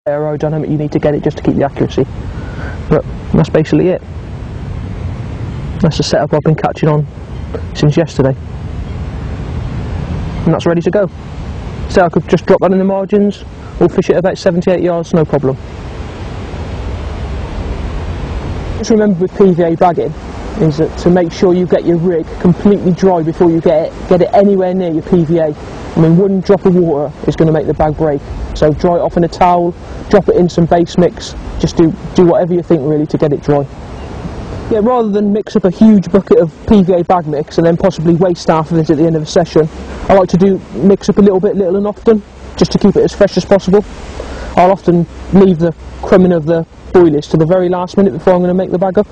aerodynamic you need to get it just to keep the accuracy. But that's basically it. That's the setup I've been catching on since yesterday. And that's ready to go. So I could just drop that in the margins or fish it about 70-80 yards, no problem. Just remember with PVA bagging is that to make sure you get your rig completely dry before you get it anywhere near your PVA. I mean, one drop of water is going to make the bag break. So dry it off in a towel, drop it in some base mix, just do whatever you think really to get it dry. Yeah, rather than mix up a huge bucket of PVA bag mix and then possibly waste half of it at the end of a session, I like to mix up a little bit, little and often, just to keep it as fresh as possible. I'll often leave the crumbing of the boilies to the very last minute before I'm going to make the bag up.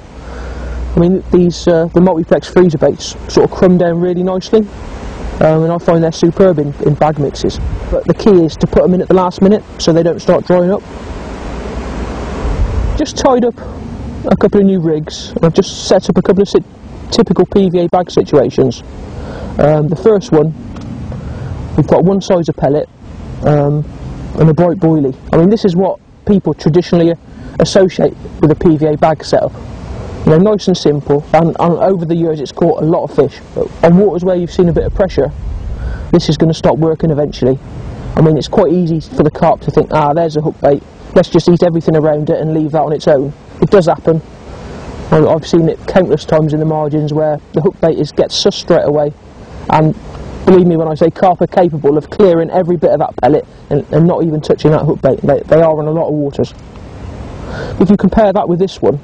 I mean, these the multiplex freezer baits sort of crumb down really nicely, and I find they're superb in bag mixes. But the key is to put them in at the last minute so they don't start drying up. Just tied up a couple of new rigs. I've just set up a couple of typical PVA bag situations. The first one, we've got one size of pellet and a bright boilie. I mean, this is what people traditionally associate with a PVA bag setup. You know, nice and simple, and over the years it's caught a lot of fish. But on waters where you've seen a bit of pressure, this is going to stop working eventually. I mean, it's quite easy for the carp to think, there's a hook bait, let's just eat everything around it and leave that on its own. It does happen. I've seen it countless times in the margins where the hook bait gets sussed straight away, and believe me when I say carp are capable of clearing every bit of that pellet and not even touching that hook bait. They are in a lot of waters. If you compare that with this one,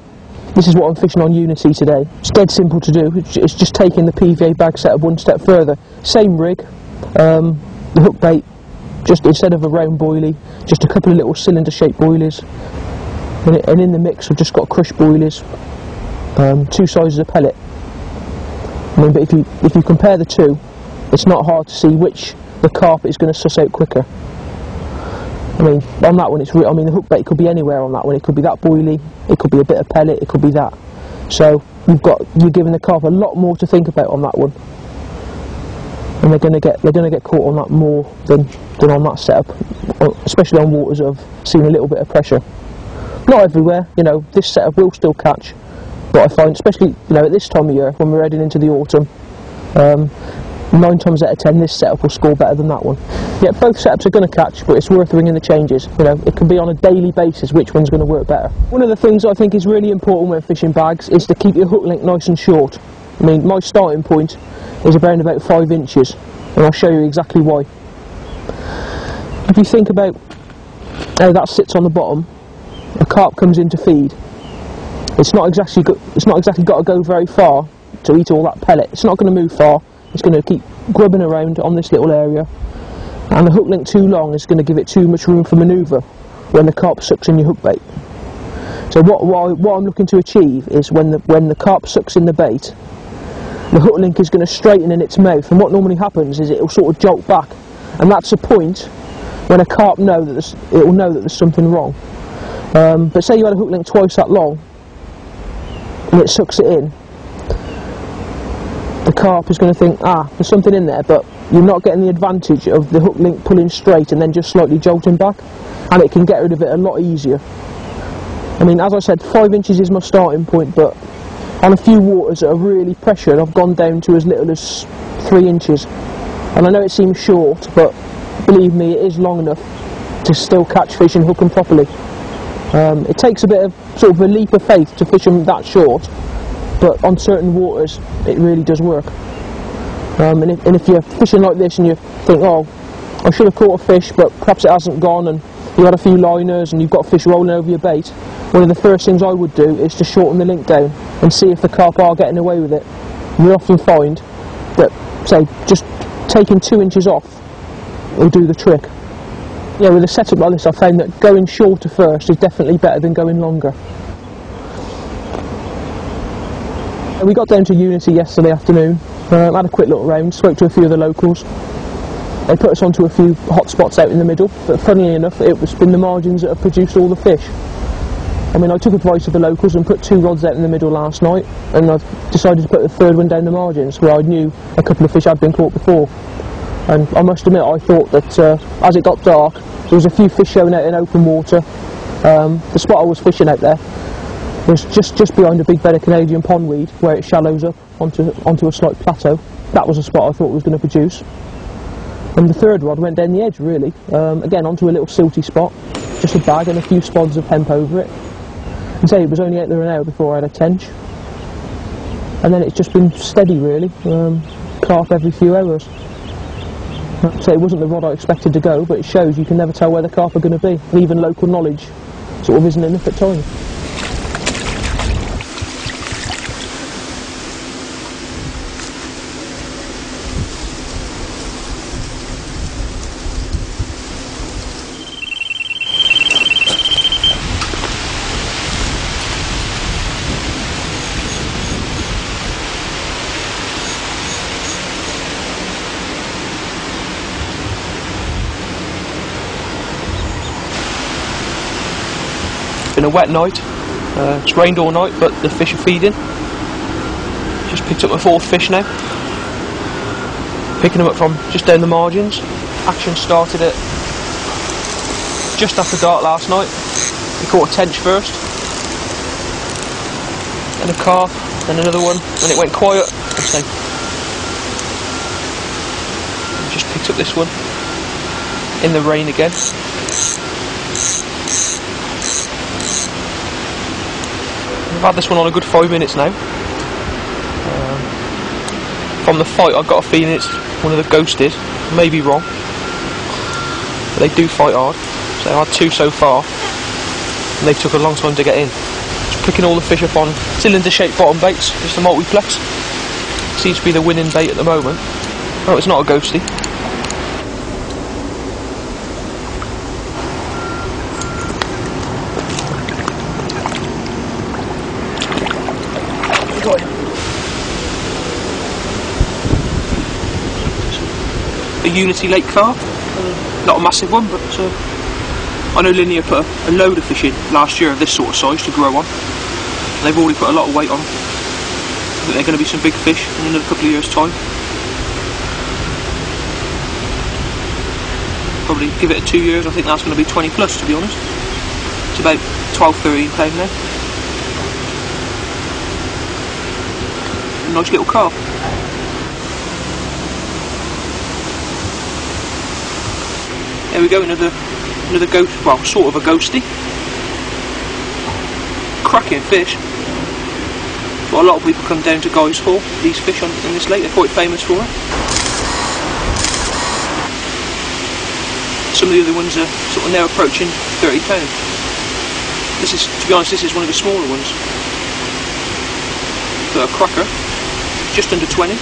this is what I'm fishing on Unity today. It's dead simple to do. It's just taking the PVA bag setup one step further. Same rig, the hook bait, just instead of a round boilie, just a couple of little cylinder shaped boilies. And in the mix I've just got crushed boilies, two sizes of pellet. I mean, but if you compare the two, it's not hard to see which the carp is going to suss out quicker. I mean, on that one, the hook bait could be anywhere on that one. It could be that boilie, it could be a bit of pellet, it could be that. So you're giving the carp a lot more to think about on that one, and they're going to get caught on that more than on that setup, especially on waters that have seen a little bit of pressure. Not everywhere, you know, this setup will still catch, but I find, especially at this time of year when we're heading into the autumn, 9 times out of 10 this setup will score better than that one. Yeah, both setups are going to catch, but it's worth ringing the changes. It can be on a daily basis which one's going to work better. One of the things I think is really important when fishing bags is to keep your hook length nice and short. I mean, my starting point is around about 5 inches, and I'll show you exactly why. If you think about how that sits on the bottom, a carp comes in to feed. It's not exactly got to go very far to eat all that pellet. It's not going to move far. It's going to keep grubbing around on this little area, and the hook length too long is going to give it too much room for manoeuvre when the carp sucks in your hook bait. So what I'm looking to achieve is when the carp sucks in the bait, the hook link is going to straighten in its mouth, and what normally happens is it will sort of jolt back, and that's a point when a carp will know that there's something wrong. But say you had a hook link twice that long and it sucks it in, the carp is going to think, there's something in there, but you're not getting the advantage of the hook link pulling straight and then just slightly jolting back, and it can get rid of it a lot easier. I mean, as I said, 5 inches is my starting point, but on a few waters that are really pressured, I've gone down to as little as 3 inches. And I know it seems short, but believe me, it is long enough to still catch fish and hook them properly. It takes a bit of sort of a leap of faith to fish them that short, but on certain waters it really does work. And if you're fishing like this and you think, I should have caught a fish but perhaps it hasn't gone, and you've had a few liners and you've got fish rolling over your bait, one of the first things I would do is to shorten the link down and see if the carp are getting away with it. And we often find that, say, just taking 2 inches off will do the trick. Yeah, with a setup like this I found that going shorter first is definitely better than going longer. We got down to Unity yesterday afternoon, had a quick little round, spoke to a few of the locals. They put us onto a few hot spots out in the middle, but funnily enough it's been the margins that have produced all the fish. I mean, I took advice of the locals and put 2 rods out in the middle last night, and I've decided to put the 3rd one down the margins where I knew a couple of fish had been caught before. And I must admit, I thought that as it got dark, There was a few fish showing out in open water. The spot I was fishing out there was just behind a big bed of Canadian pondweed, where it shallows up onto a slight plateau. That was a spot I thought was going to produce. And the third rod went down the edge, really, again onto a little silty spot, just a bag and a few spods of hemp over it. And say it was only out there an hour before I had a tench. And then it's just been steady, really, carp every few hours. So it wasn't the rod I expected to go, but it shows you can never tell where the carp are going to be, and even local knowledge sort of isn't enough at times. Been a wet night, it's rained all night, but the fish are feeding. Just picked up my fourth fish now, picking them up from just down the margins. Action started at just after dark last night. We caught a tench first, then a carp, then another one, and it went quiet. So just picked up this one in the rain again. I've had this one on a good 5 minutes now. From the fight I've got a feeling it's one of the ghosted, may be wrong, but they do fight hard. So I had two so far and they took a long time to get in. Just picking all the fish up on cylinder shaped bottom baits, just a multiplex. Seems to be the winning bait at the moment. Oh, it's not a ghosty. A Unity Lake carp, not a massive one, but I know Linear put a load of fish in last year of this sort of size to grow on. They've already put a lot of weight on. I think they're going to be some big fish in another couple of years' time. Probably give it 2 years, I think that's going to be 20 plus, to be honest. It's about 12-13 pound now. A nice little carp. There we go, another ghost, well, sort of a ghosty. Cracking fish. What a lot of people come down to guys for, these fish in this lake, they're quite famous for it. Some of the other ones are sort of now approaching 30 pounds. This is, to be honest, this is one of the smaller ones. But a cracker, just under 20.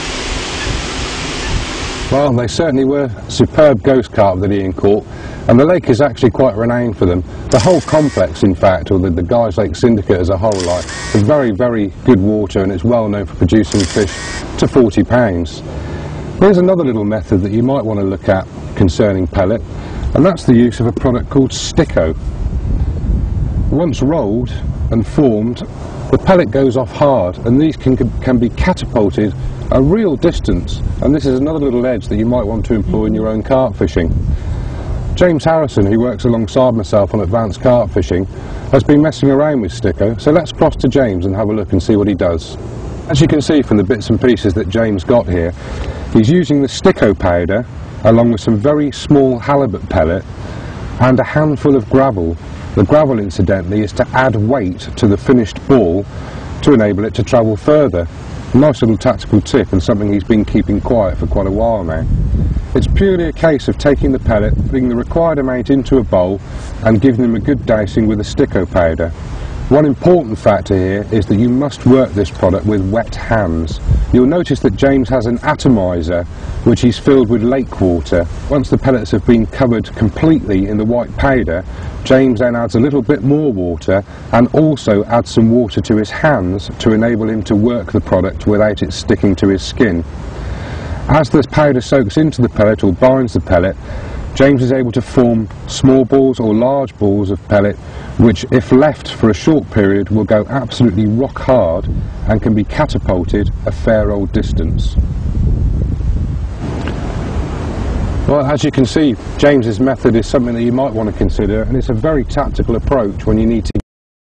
Well, they certainly were superb ghost carp that Ian caught, and the lake is actually quite renowned for them. The whole complex, in fact, or the Guys Lake Syndicate as a whole, is very, very good water, and it's well known for producing fish to 40 pounds. Here's another little method that you might want to look at concerning pellet, and that's the use of a product called Sticko. Once rolled and formed, the pellet goes off hard, and these can be catapulted a real distance, and this is another little edge that you might want to employ in your own carp fishing. James Harrison, who works alongside myself on advanced carp fishing, has been messing around with Sticko, so let's cross to James and have a look and see what he does. As you can see from the bits and pieces that James got here, he's using the Sticko powder along with some very small halibut pellet and a handful of gravel. The gravel, incidentally, is to add weight to the finished ball to enable it to travel further. A nice little tactical tip, and something he's been keeping quiet for quite a while now. It's purely a case of taking the pellet, putting the required amount into a bowl and giving them a good dousing with a Sticko powder. One important factor here is that you must work this product with wet hands. You'll notice that James has an atomizer which he's filled with lake water. Once the pellets have been covered completely in the white powder, James then adds a little bit more water and also adds some water to his hands to enable him to work the product without it sticking to his skin. As this powder soaks into the pellet or binds the pellet, James is able to form small balls or large balls of pellet which, if left for a short period, will go absolutely rock hard and can be catapulted a fair old distance. Well, as you can see, James's method is something that you might want to consider, and it's a very tactical approach when you need to